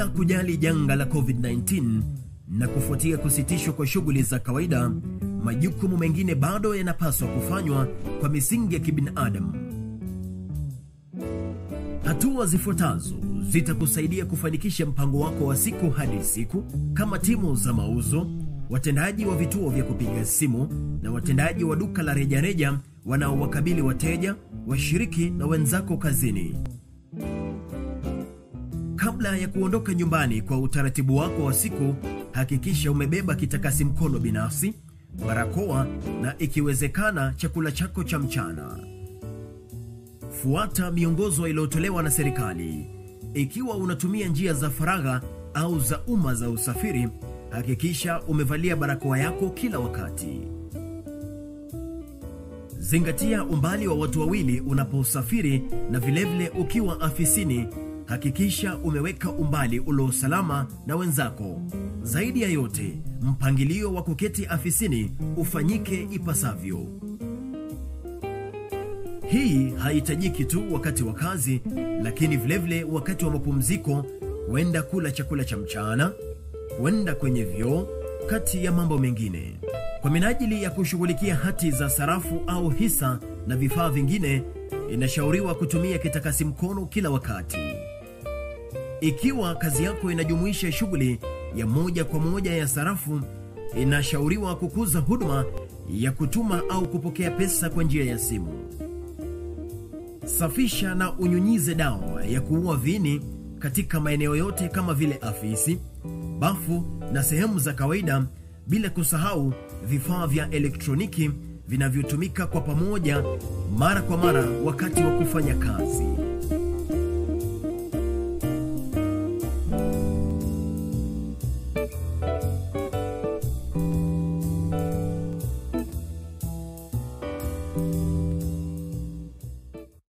Bila kujali janga la COVID-19 na kufuatia kusitishwa kwa shughuli za kawaida, majukumu mengine bado yanapaswa kufanywa kwa misingi ya kibinadamu. Hatua zifuatazo zitakusaidia kufanikisha mpango wako wa siku hadi siku, kama timu za mauzo, watendaji wa vituo vya kupiga simu na watendaji wa duka la rejareja wanaowakabili wateja, washiriki na wenzako kazini. Kabla ya kuondoka nyumbani kwa utaratibu wako wa siku, hakikisha umebeba kitakasi mkono binafsi, barakoa na ikiwezekana chakula chako cha mchana. Fuata miongozo iliyotolewa na serikali. Ikiwa unatumia njia za faragha au za umma za usafiri, hakikisha umevalia barakoa yako kila wakati. Zingatia umbali wa watu wawili unaposafiri, na vilevile ukiwa afisini, hakikisha umeweka umbali ulio salama na wenzako. Zaidi ya yote, mpangilio wa kuketi afisini ufanyike ipasavyo. Hii haihitajiki tu wakati wa kazi, lakini vilevile wakati wa mapumziko, kwenda kula chakula cha mchana, kwenda kwenye vyoo, kati ya mambo mengine. Kwa minajili ya kushughulikia hati za sarafu au hisa na vifaa vingine, inashauriwa kutumia kitakasi mkono kila wakati. Ikiwa kazi yako inajumuisha shughuli ya moja kwa moja ya sarafu, inashauriwa kukuza huduma ya kutuma au kupokea pesa kwa njia ya simu. Safisha na unyunyize dawa ya kuua viini katika maeneo yote kama vile afisi, bafu na sehemu za kawaida, bila kusahau vifaa vya elektroniki vinavyotumika kwa pamoja mara kwa mara wakati wa kufanya kazi.